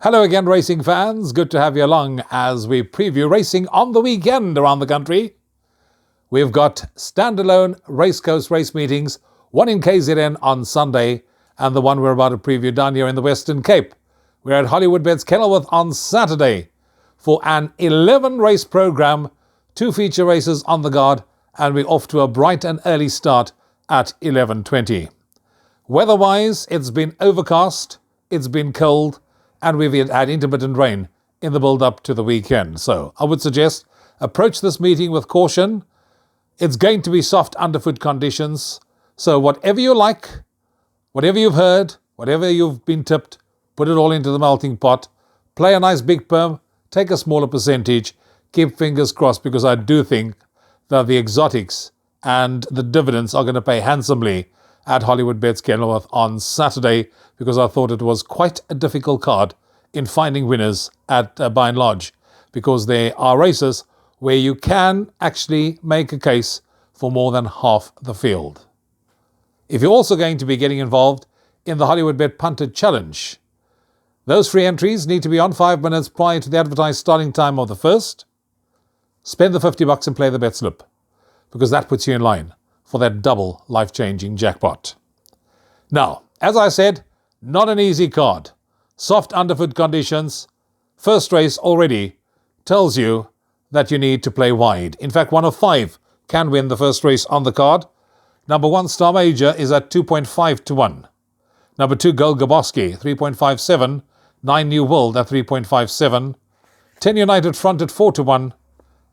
Hello again, racing fans. Good to have you along as we preview racing on the weekend around the country. We've got standalone racecourse race meetings, one in KZN on Sunday and the one we're about to preview down here in the Western Cape. We're at Hollywoodbets Kenilworth on Saturday for an 11-race program, 2 feature races on the guard, and we're off to a bright and early start at 11:20. Weather-wise, it's been overcast, it's been cold, and we've had intermittent rain in the build-up to the weekend. So I would suggest approach this meeting with caution. It's going to be soft underfoot conditions. So whatever you like, whatever you've heard, whatever you've been tipped, put it all into the melting pot. Play a nice big perm, take a smaller percentage, keep fingers crossed, because I do think that the exotics and the dividends are going to pay handsomely at Hollywoodbets Kenilworth on Saturday, because I thought it was quite a difficult card in finding winners at by and large, because there are races where you can actually make a case for more than half the field. If you're also going to be getting involved in the Hollywoodbet Punted Challenge, those free entries need to be on 5 minutes prior to the advertised starting time of the first. Spend the $50 and play the bet slip, because that puts you in line for that double life-changing jackpot. Now, as I said, not an easy card. Soft underfoot conditions. First race already tells you that you need to play wide. In fact, 1 of 5 can win the first race on the card. Number 1, Star Major, is at 2.5 to 1. Number 2, Gold Gaboski, 3.57. 9 New World at 3.57. 10 United Front at 4 to 1.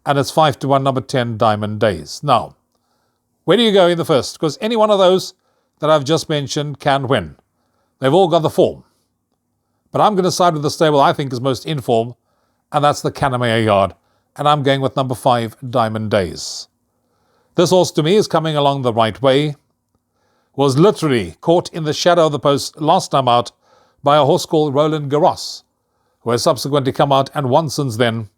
And it's 5 to 1, number 10, Diamond Days. Now, where do you go in the first? Because any one of those that I've just mentioned can win. They've all got the form. But I'm going to side with the stable I think is most in form, and that's the Canamea Yard. And I'm going with number 5, Diamond Days. This horse to me is coming along the right way. Was literally caught in the shadow of the post last time out by a horse called Roland Garros, who has subsequently come out and won since then,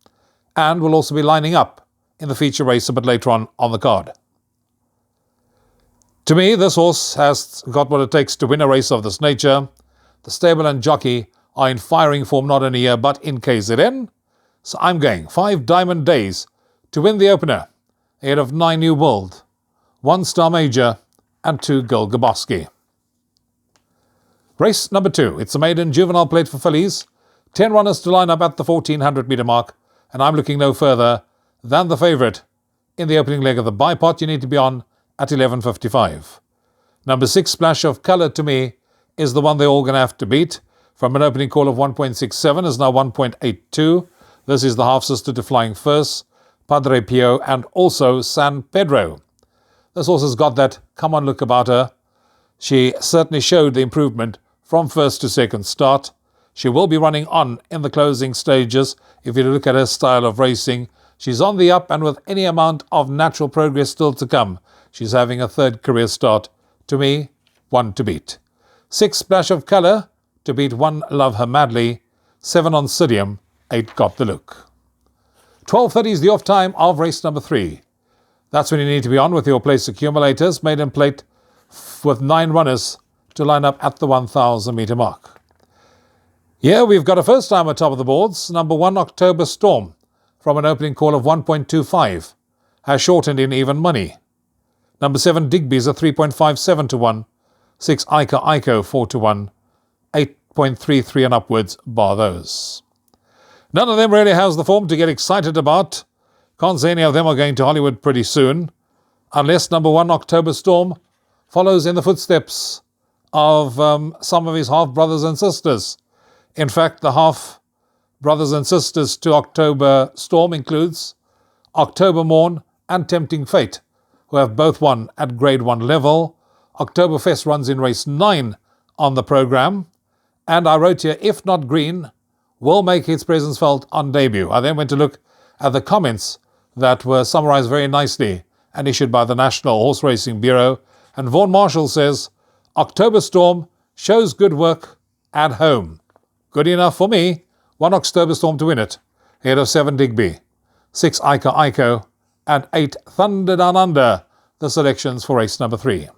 and will also be lining up in the feature race a bit later on the card. To me, this horse has got what it takes to win a race of this nature. The stable and jockey are in firing form not only here but in KZN. So I'm going 5 Diamond Days to win the opener, ahead of 9 New World, 1 Star Major and 2 Gold Gaboski. Race number 2. It's a maiden juvenile plate for fillies. 10 runners to line up at the 1400 metre mark, and I'm looking no further than the favourite in the opening leg of the bipot. You need to be on at 11:55. Number 6, Splash of Colour, to me is the one they're all going to have to beat. From an opening call of 1.67 is now 1.82. This is the half-sister to Flying First, Padre Pio, and also San Pedro. This horse has got that come on look about her. She certainly showed the improvement from first to second start. She will be running on in the closing stages. If you look at her style of racing, she's on the up, and with any amount of natural progress still to come, she's having a 3rd career start. To me, 1 to beat. 6, Splash of Colour to beat 1, Love Her Madly. 7 on Sidium, 8 Got the Look. 12:30 is the off time of race number 3. That's when you need to be on with your place accumulators. Maiden plate with 9 runners to line up at the 1,000 metre mark. Here we've got a first time at top of the boards. Number 1, October Storm, from an opening call of 1.25, has shortened in even money. Number 7, Digby's at 3.57 to 1. 6, Iko 4 to 1. 8.33 and upwards, bar those. None of them really has the form to get excited about. Can't say any of them are going to Hollywood pretty soon, unless number 1, October Storm, follows in the footsteps of some of his half-brothers and sisters. In fact, the half-brothers and sisters to October Storm includes October Morn and Tempting Fate, who have both won at Grade 1 level. Oktoberfest runs in race 9 on the programme. And I wrote here, if not green, will make its presence felt on debut. I then went to look at the comments that were summarised very nicely and issued by the National Horse Racing Bureau. And Vaughan Marshall says, October Storm shows good work at home. Good enough for me. 1 October Storm to win it, ahead of 7 Digby, 6 Iko, and 8 Thunder Down Under, the selections for race number 3.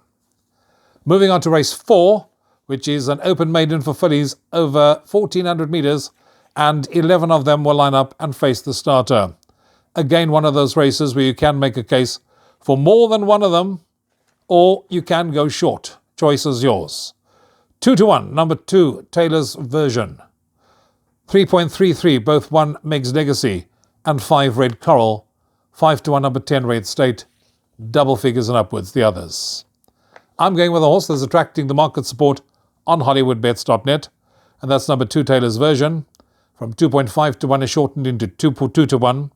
Moving on to race 4, which is an open maiden for fillies over 1,400 metres and 11 of them will line up and face the starter. Again, one of those races where you can make a case for more than one of them, or you can go short. Choice is yours. 2-1, number 2, Taylor's Version. 3.33, both 1 Meg's Legacy and 5 Red Coral. 5-1, number 10, Red State. Double figures and upwards, the others. I'm going with a horse that's attracting the market support on Hollywoodbets.net, and that's number 2, Taylor's Version. From 2.5-1 is shortened into 2-1.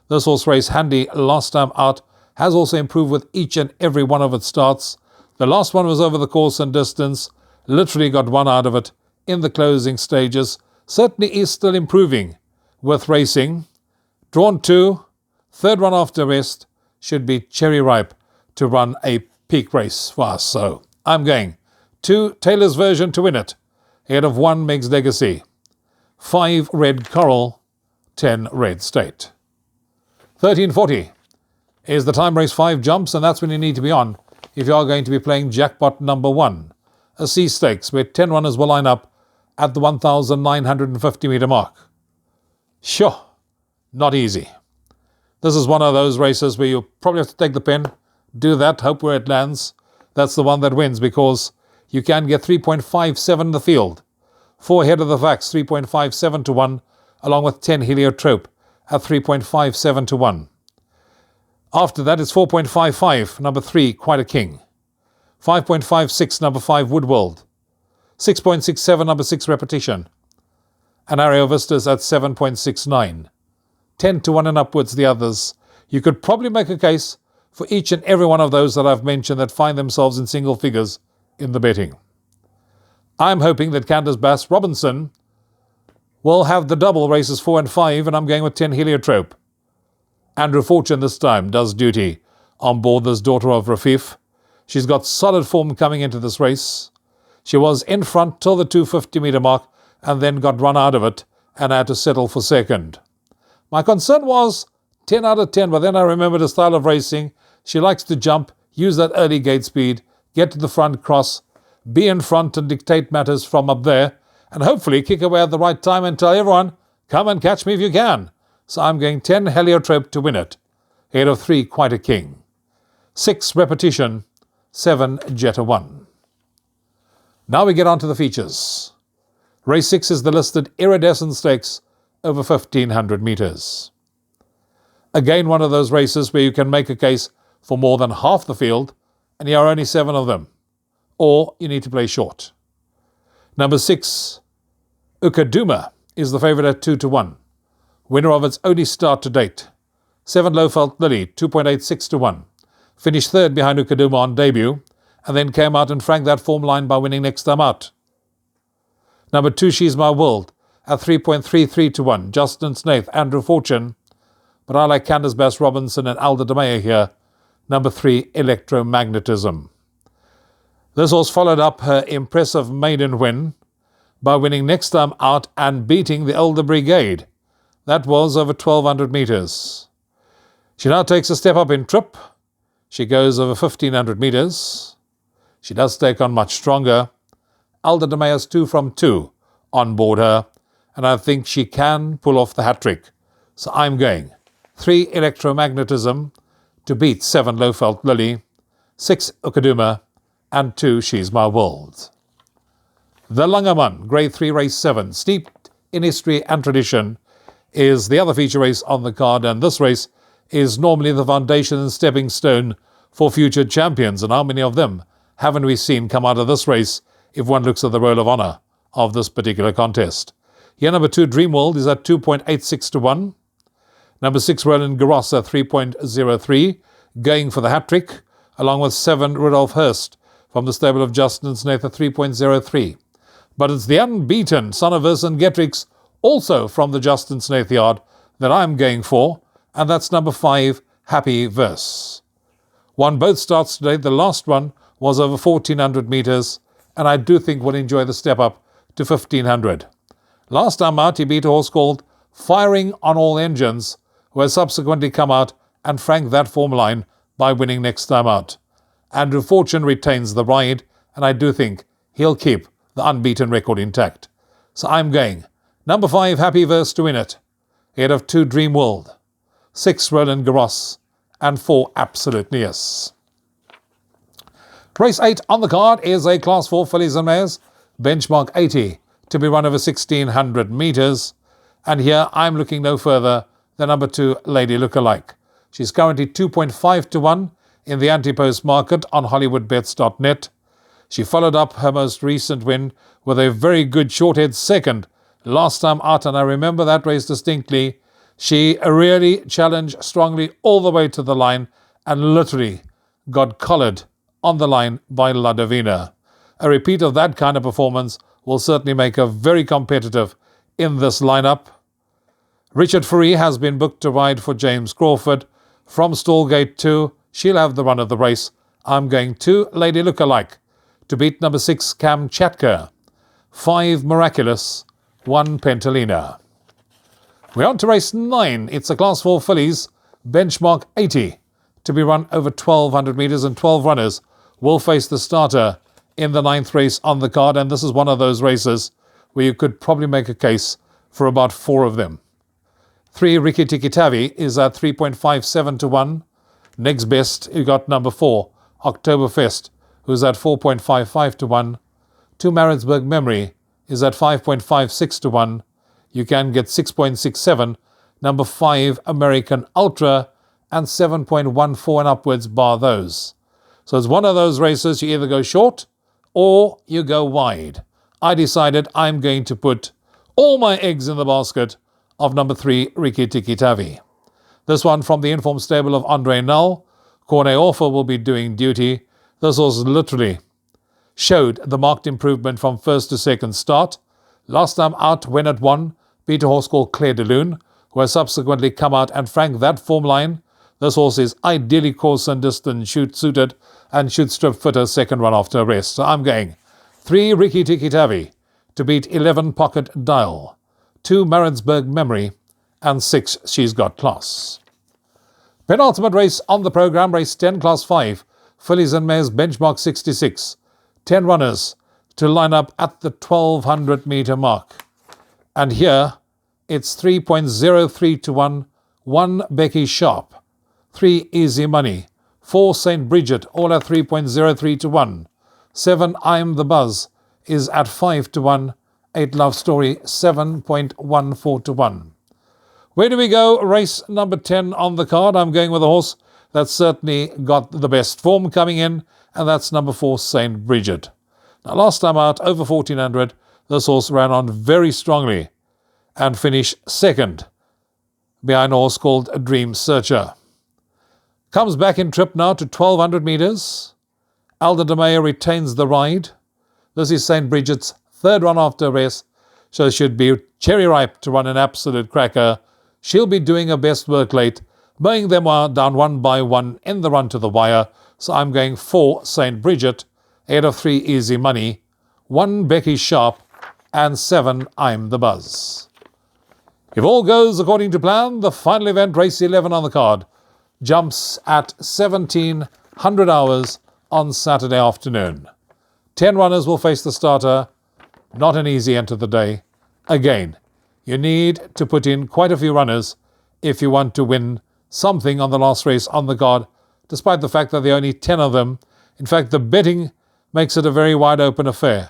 This horse raced handy last time out, has also improved with each and every one of its starts. The last one was over the course and distance, literally got one out of it in the closing stages. Certainly is still improving with racing. Drawn 2, third one after rest, should be cherry ripe to run a peak race for us. So I'm going 2 Taylor's Version to win it, ahead of 1 Meg's Legacy, 5 Red Coral, 10 Red State. 13:40 is the time race 5 jumps, and that's when you need to be on if you are going to be playing jackpot number 1, a C Stakes where 10 runners will line up at the 1,950 metre mark. Sure, not easy. This is one of those races where you probably have to take the pen, do that, hope where it lands. That's the one that wins, because you can get 3.57 in the field. 4 ahead of the facts, 3.57-1, along with 10 Heliotrope at 3.57-1. After that, it's 4.55, number 3, Quite a King. 5.56, number 5, Woodworld. 6.67, number 6, Repetition. And Ario Vistas at 7.69. 10-1 and upwards, the others. You could probably make a case for each and every one of those that I've mentioned that find themselves in single figures in the betting. I'm hoping that Candace Bass Robinson will have the double races 4 and 5, and I'm going with 10 Heliotrope. Andrew Fortune this time does duty on board this daughter of Rafif. She's got solid form coming into this race. She was in front till the 250 metre mark and then got run out of it and had to settle for second. My concern was 10 out of 10, but then I remembered the style of racing. She likes to jump, use that early gate speed, get to the front cross, be in front and dictate matters from up there, and hopefully kick away at the right time and tell everyone, come and catch me if you can. So I'm going 10 Heliotrope to win it, ahead of 3 Quite a King, 6 Repetition, 7 Jetta 1. Now we get on to the features. Race 6 is the listed Iridescent Stakes over 1,500 metres. Again, one of those races where you can make a case for more than half the field, and there are only 7 of them. Or you need to play short. Number 6, Ukaduma, is the favourite at 2-1. Winner of its only start to date. 7 Lowfelt Lily, 2.86-1. Finished third behind Ukaduma on debut, and then came out and franked that form line by winning next time out. Number 2, She's My World, at 3.33-1. Justin Snaith, Andrew Fortune. But I like Candace Bass Robinson and Alda de Meyer here. Number 3, Electromagnetism. This horse followed up her impressive maiden win by winning next time out and beating the Elder Brigade. That was over 1,200 metres. She now takes a step up in trip. She goes over 1,500 metres. She does take on much stronger. Alda de Meyer's 2 from 2 on board her, and I think she can pull off the hat-trick. So I'm going 3 Electromagnetism to beat 7 Lowfelt Lily, 6 Ukaduma, and 2 She's My World. The Langaman, Grade 3 Race 7, steeped in history and tradition, is the other feature race on the card, and this race is normally the foundation and stepping stone for future champions. And how many of them haven't we seen come out of this race if one looks at the roll of honour of this particular contest? Here, number 2, Dreamworld, is at 2.86-1. Number 6, Roland Garros at 3.03, going for the hat-trick, along with 7, Rudolph Hurst, from the stable of Justin Snaith at 3.03. But it's the unbeaten Son of Vincent Getrix, also from the Justin Snaith yard, that I'm going for, and that's number 5, Happy Verse. Won both starts today. The last one was over 1,400 metres, and I do think we'll enjoy the step up to 1,500. Last time out, he beat a horse called Firing on All Engines, who has subsequently come out and franked that form line by winning next time out. Andrew Fortune retains the ride, and I do think he'll keep the unbeaten record intact. So I'm going Number 5, Happy Verse to win it. Ahead of 2, Dream World. 6, Roland Garros. And 4, Absolute Neus. Race 8 on the card is a Class 4 fillies and mares, benchmark 80, to be run over 1,600 metres. And here I'm looking no further than number 2, Lady Lookalike. She's currently 2.5 to 1 in the anti-post market on Hollywoodbets.net. She followed up her most recent win with a very good short-head second last time out, and I remember that race distinctly. She really challenged strongly all the way to the line and literally got collared on the line by La Divina. A repeat of that kind of performance will certainly make her very competitive in this lineup. Richard Free has been booked to ride for James Crawford. From Stallgate 2, she'll have the run of the race. I'm going 2, Lady Lookalike, to beat number 6, Cam Chatka, 5, Miraculous, 1, Pentalina. We're on to race 9. It's a Class 4 fillies, benchmark 80, to be run over 1,200 metres, and 12 runners will face the starter in the 9th race on the card, and this is one of those races where you could probably make a case for about 4 of them. 3, Rikki Tikki Tavi is at 3.57 to 1. Next best, you got number 4, Oktoberfest, who's at 4.55 to 1. 2, Maritzburg Memory is at 5.56 to 1. You can get 6.67. Number 5, American Ultra, and 7.14 and upwards bar those. So it's one of those races, you either go short or you go wide. I decided I'm going to put all my eggs in the basket of number 3, Rikki Tikki Tavi. This one from the informed stable of Andre Null. Cornet Offer will be doing duty. This horse literally showed the marked improvement from first to second start. Last time out, when it won, beat a horse called Claire de Lune, who has subsequently come out and franked that form line. This horse is ideally course and distance suited and should strip fit her second run after a rest. So I'm going 3, Rikki Tikki Tavi, to beat 11, Pocket Dial, 2, Maritzburg Memory, and 6, She's Got Class. Penultimate race on the programme, race 10, Class 5, fillies and mares, benchmark 66. 10 runners to line up at the 1,200 metre mark. And here it's 3.03 to 1, 1, Becky Sharp, 3, Easy Money, 4, St. Bridget, all at 3.03 to 1. 7, I'm the Buzz, is at 5 to 1. 8, Love Story, 7.14 to 1. Where do we go? Race number 10 on the card. I'm going with a horse that's certainly got the best form coming in, and that's number 4, St. Bridget. Now, last time out, over 1,400, this horse ran on very strongly and finished second behind a horse called Dream Searcher. Comes back in trip now to 1,200 metres. Alda de Meyer retains the ride. This is St. Bridget's third run after a rest, so should be cherry ripe to run an absolute cracker. She'll be doing her best work late, mowing them down one by one in the run to the wire. So I'm going 4, St. Bridget, ahead of 3, Easy Money, 1, Becky Sharp, and 7, I'm the Buzz. If all goes according to plan, the final event, race 11 on the card, jumps at 1700 hours on Saturday afternoon. 10 runners will face the starter. Not an easy end to the day. Again, you need to put in quite a few runners if you want to win something on the last race on the card, despite the fact that there are only 10 of them. In fact, the betting makes it a very wide open affair.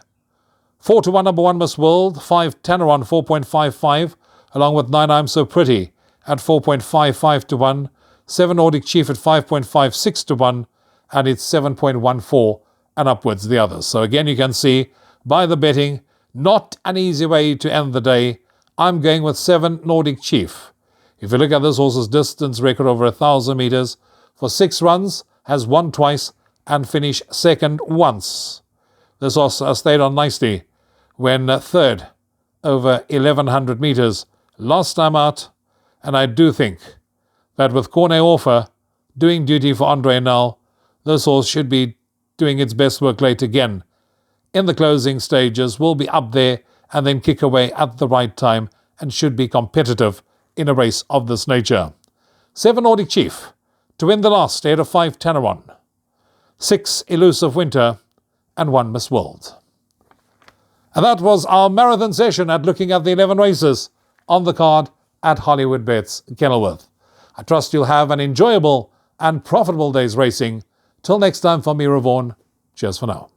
4 to 1, number 1, Miss World. 5, Tanneron, 4.55, along with 9, I'm So Pretty at 4.55 to 1. 7, Nordic Chief at 5.56 to 1, and it's 7.14 and upwards the others. So again, you can see by the betting, not an easy way to end the day. I'm going with 7, Nordic Chief. If you look at this horse's distance record over 1,000 metres, for 6 runs, has won twice and finished second once. This horse stayed on nicely when third over 1,100 metres last time out, and I do think that with Cornet Offer doing duty for Andre Null, this horse should be doing its best work late again. In the closing stages, will be up there and then kick away at the right time and should be competitive in a race of this nature. 7, Nordic Chief to win the last, ahead of 5, Tanneron. 6, Elusive Winter, and 1, Miss World. And that was our marathon session at looking at the 11 races on the card at Hollywoodbets Kenilworth. I trust you'll have an enjoyable and profitable day's racing. Till next time, from me, Rouvaun. Cheers for now.